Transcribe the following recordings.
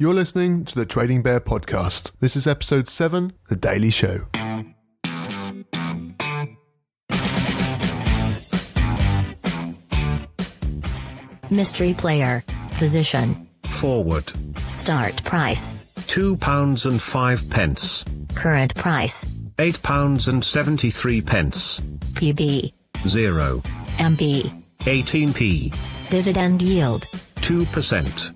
You're listening to the Trading Bear Podcast. This is episode 7, The Daily Show. Mystery player. Position. Forward. Start price. £2.05. Current price. £8.73. PB. 0. MB. 18p. Dividend yield. 2%.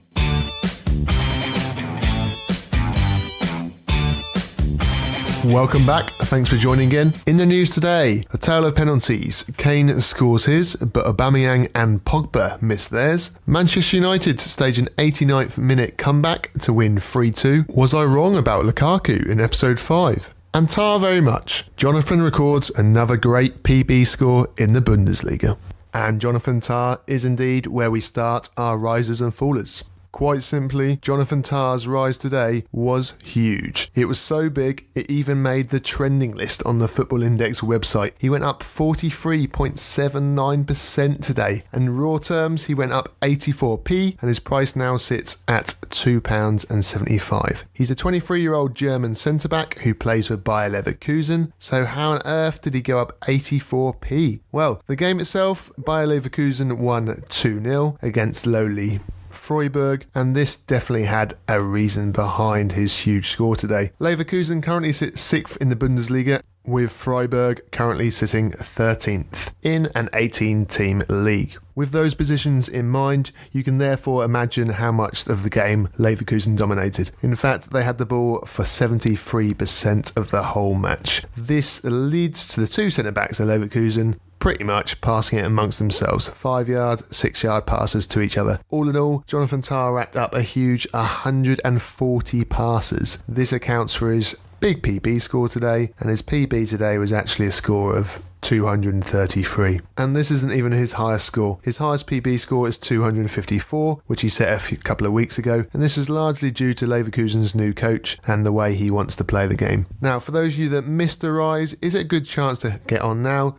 Welcome back. Thanks for joining in. In the news today, a tale of penalties. Kane scores his, but Aubameyang and Pogba miss theirs. Manchester United stage an 89th minute comeback to win 3-2. Was I wrong about Lukaku in episode 5? And Tar very much. Jonathan records another great PB score in the Bundesliga. And Jonathan Tar is indeed where we start our risers and fallers. Quite simply, Jonathan Tar's rise today was huge. It was so big, it even made the trending list on the Football Index website. He went up 43.79% today. And in raw terms, he went up 84p, and his price now sits at £2.75. He's a 23-year-old German centre-back who plays for Bayer Leverkusen. So how on earth did he go up 84p? Well, the game itself, Bayer Leverkusen won 2-0 against lowly Freiburg, and this definitely had a reason behind his huge score today. Leverkusen currently sits 6th in the Bundesliga, with Freiburg currently sitting 13th in an 18-team league. With those positions in mind, you can therefore imagine how much of the game Leverkusen dominated. In fact, they had the ball for 73% of the whole match. This leads to the two centre-backs of Leverkusen pretty much passing it amongst themselves. 5-yard, 6-yard passes to each other. All in all, Jonathan Tar racked up a huge 140 passes. This accounts for his big PB score today, and his PB today was actually a score of 233. And this isn't even his highest score. His highest PB score is 254, which he set a couple of weeks ago, and this is largely due to Leverkusen's new coach and the way he wants to play the game. Now, for those of you that missed the rise, is it a good chance to get on now?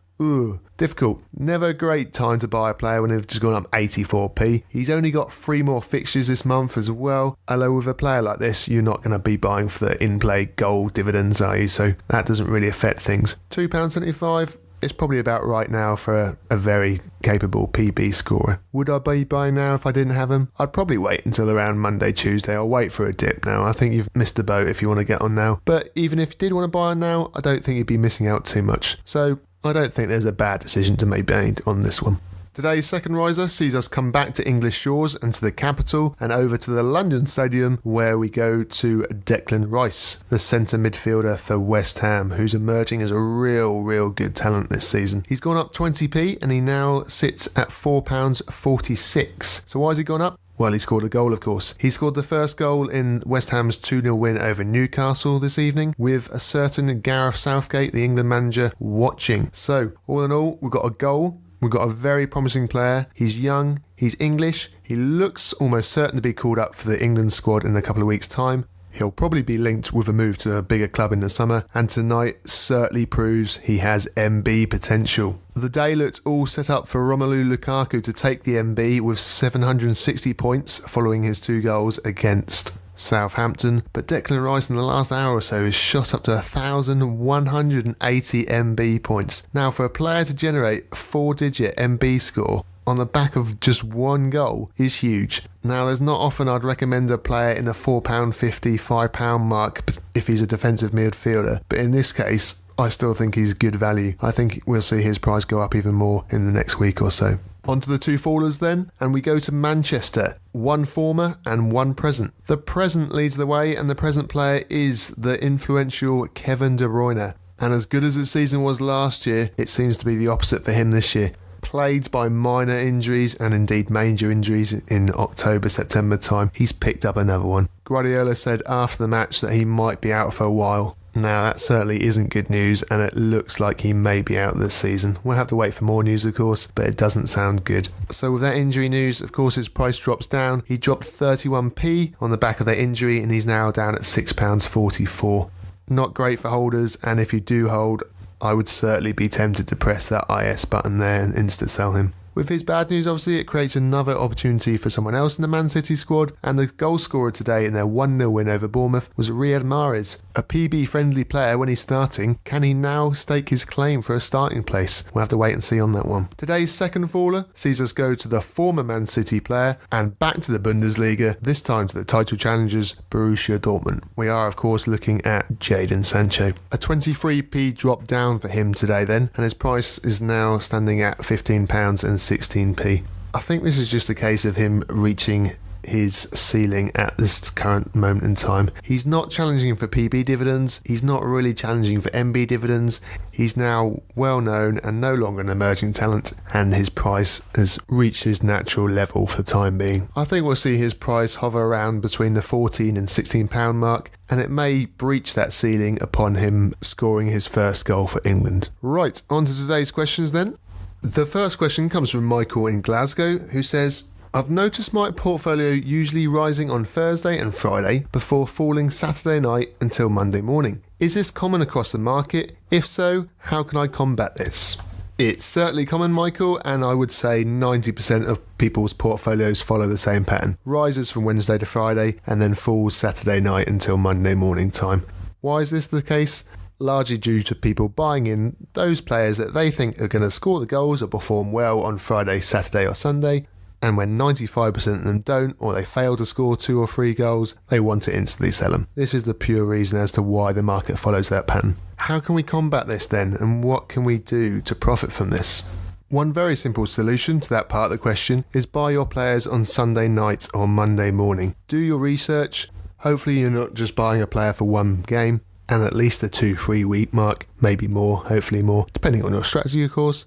Difficult. Never a great time to buy a player when they've just gone up 84p. He's only got 3 more fixtures this month as well. Although with a player like this, you're not going to be buying for the in-play goal dividends, are you? So that doesn't really affect things. £2.75 is probably about right now for a very capable PB scorer. Would I be buying now if I didn't have him? I'd probably wait until around Monday, Tuesday. I'll wait for a dip now. I think you've missed the boat if you want to get on now. But even if you did want to buy on now, I don't think you'd be missing out too much. So I don't think there's a bad decision to be made on this one. Today's second riser sees us come back to English shores and to the capital and over to the London Stadium, where we go to Declan Rice, the centre midfielder for West Ham, who's emerging as a real good talent this season. He's gone up 20p and he now sits at £4.46. So why has he gone up? Well, he scored a goal, of course. He scored the first goal in West Ham's 2-0 win over Newcastle this evening, with a certain Gareth Southgate, the England manager, watching. So, all in all, we've got a goal. We've got a very promising player. He's young. He's English. He looks almost certain to be called up for the England squad in a couple of weeks' time. He'll probably be linked with a move to a bigger club in the summer, and tonight certainly proves he has MB potential. The day looked all set up for Romelu Lukaku to take the MB with 760 points following his 2 goals against Southampton, but Declan Rice in the last hour or so is shot up to 1,180 MB points. Now, for a player to generate a 4-digit MB score on the back of just 1 goal is huge. Now, there's not often I'd recommend a player in the £4.50, £5 mark if he's a defensive midfielder, but in this case, I still think he's good value. I think we'll see his price go up even more in the next week or so. On to the 2 fallers then, and we go to Manchester. 1 former and 1 present. The present leads the way, and the present player is the influential Kevin De Bruyne. And as good as his season was last year, it seems to be the opposite for him this year. Plagued by minor injuries and indeed major injuries in October, September time, he's picked up another one. Guardiola said after the match that he might be out for a while. Now, that certainly isn't good news, and it looks like he may be out this season. We'll have to wait for more news, of course, but it doesn't sound good. So with that injury news, of course, his price drops down. He dropped 31p on the back of that injury, and he's now down at £6.44. Not great for holders, and if you do hold, I would certainly be tempted to press that IS button there and insta-sell him. With his bad news, obviously, it creates another opportunity for someone else in the Man City squad, and the goal scorer today in their 1-0 win over Bournemouth was Riyad Mahrez. A PB-friendly player when he's starting. Can he now stake his claim for a starting place? We'll have to wait and see on that one. Today's second faller sees us go to the former Man City player and back to the Bundesliga, this time to the title challengers Borussia Dortmund. We are, of course, looking at Jadon Sancho. A 23p drop down for him today then, and his price is now standing at £15.16. I think this is just a case of him reaching his ceiling at this current moment in time. He's not challenging for PB dividends, he's not really challenging for MB dividends, he's now well known and no longer an emerging talent, and his price has reached his natural level for the time being. I think we'll see his price hover around between the £14 and £16 mark, and it may breach that ceiling upon him scoring his first goal for England. Right, on to today's questions then. The first question comes from Michael in Glasgow, who says, I've noticed my portfolio usually rising on Thursday and Friday before falling Saturday night until Monday morning. Is this common across the market? If so, how can I combat this? It's certainly common, Michael, and I would say 90% of people's portfolios follow the same pattern. Rises from Wednesday to Friday and then falls Saturday night until Monday morning time. Why is this the case? Largely due to people buying in those players that they think are going to score the goals or perform well on Friday, Saturday or Sunday, and when 95% of them don't, or they fail to score 2 or 3 goals, they want to instantly sell them. This is the pure reason as to why the market follows that pattern. How can we combat this then, and what can we do to profit from this? One very simple solution to that part of the question is buy your players on Sunday night or Monday morning. Do your research. Hopefully you're not just buying a player for one game, and at least a 2-3 week mark, maybe more, hopefully more, depending on your strategy of course.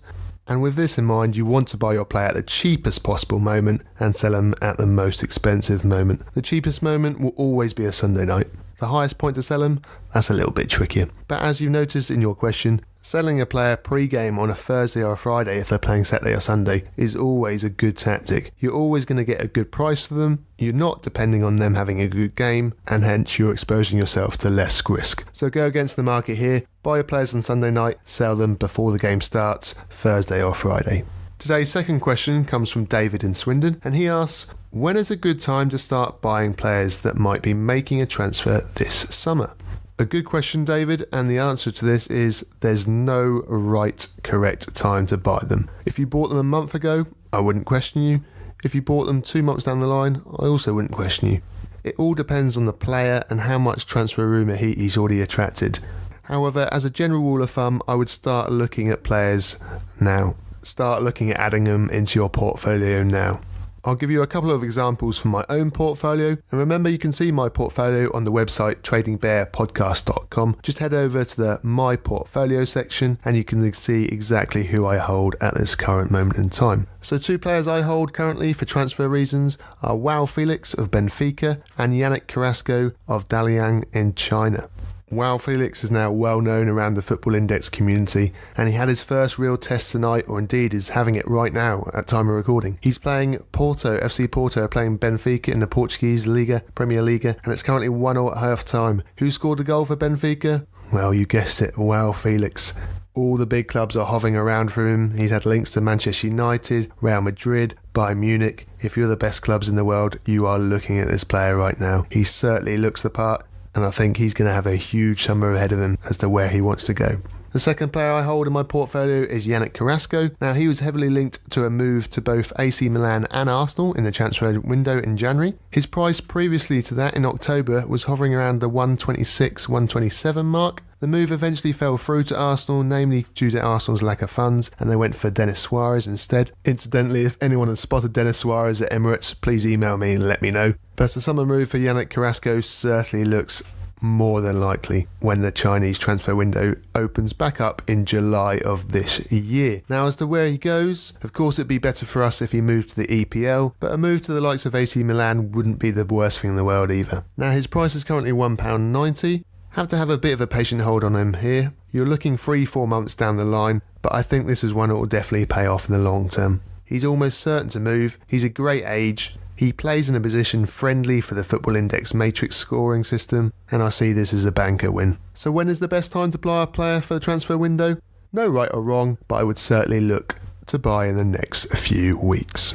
And with this in mind, you want to buy your player at the cheapest possible moment and sell them at the most expensive moment. The cheapest moment will always be a Sunday night. The highest point to sell them, that's a little bit trickier. But as you've noticed in your question, selling a player pre-game on a Thursday or a Friday if they're playing Saturday or Sunday is always a good tactic. You're always going to get a good price for them, you're not depending on them having a good game, and hence you're exposing yourself to less risk. So go against the market here, buy your players on Sunday night, sell them before the game starts, Thursday or Friday. Today's second question comes from David in Swindon, and he asks, when is a good time to start buying players that might be making a transfer this summer? A good question, David, and the answer to this is there's no right, correct time to buy them. If you bought them a month ago, I wouldn't question you. If you bought them 2 months down the line, I also wouldn't question you. It all depends on the player and how much transfer rumour heat he's already attracted. However, as a general rule of thumb, I would start looking at players now. Start looking at adding them into your portfolio now. I'll give you a couple of examples from my own portfolio, and remember you can see my portfolio on the website tradingbearpodcast.com. Just head over to the My Portfolio section and you can see exactly who I hold at this current moment in time. So 2 players I hold currently for transfer reasons are Joao Felix of Benfica and Yannick Carrasco of Dalian in China. Joao Felix is now well known around the Football Index community, and he had his first real test tonight, or indeed is having it right now at time of recording. He's playing Porto, FC Porto are playing Benfica in the Portuguese Liga, Premier Liga, and it's currently 1-1 at half time. Who scored the goal for Benfica? Well, you guessed it, Joao Felix. All the big clubs are hovering around for him. He's had links to Manchester United, Real Madrid, Bayern Munich. If you're the best clubs in the world, you are looking at this player right now. He certainly looks the part, and I think he's going to have a huge summer ahead of him as to where he wants to go. The second player I hold in my portfolio is Yannick Carrasco. Now, he was heavily linked to a move to both AC Milan and Arsenal in the transfer window in January. His price previously to that in October was hovering around the 126, 127 mark. The move eventually fell through to Arsenal, namely due to Arsenal's lack of funds, and they went for Denis Suarez instead. Incidentally, if anyone has spotted Denis Suarez at Emirates, please email me and let me know. But the summer move for Yannick Carrasco certainly looks more than likely when the Chinese transfer window opens back up in July of this year. Now, as to where he goes, of course it'd be better for us if he moved to the EPL, but a move to the likes of AC Milan wouldn't be the worst thing in the world either. Now, his price is currently £1.90. Have to have a bit of a patient hold on him here. You're looking 3-4 months down the line, but I think this is one that will definitely pay off in the long term. He's almost certain to move. He's a great age. He plays in a position friendly for the Football Index matrix scoring system, and I see this as a banker win. So when is the best time to buy a player for the transfer window? No right or wrong, but I would certainly look to buy in the next few weeks.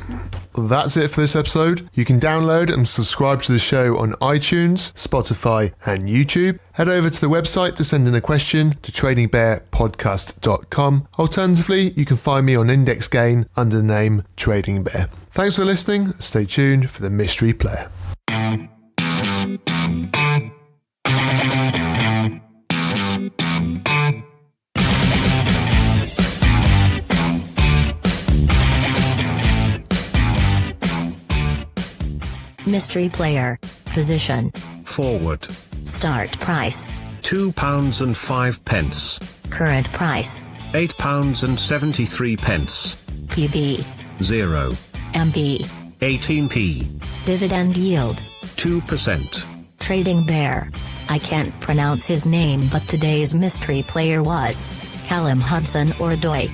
That's it for this episode. You can download and subscribe to the show on iTunes, Spotify, and YouTube. Head over to the website to send in a question to tradingbearpodcast.com. Alternatively, you can find me on Index Gain under the name Trading Bear. Thanks for listening. Stay tuned for the Mystery Player. Mystery player. Position. Forward. Start price. £2.05. Current price. £8.73. PB. 0. MB. 18p. Dividend yield. 2%. Trading Bear. I can't pronounce his name, but today's mystery player was Callum Hudson-Odoi.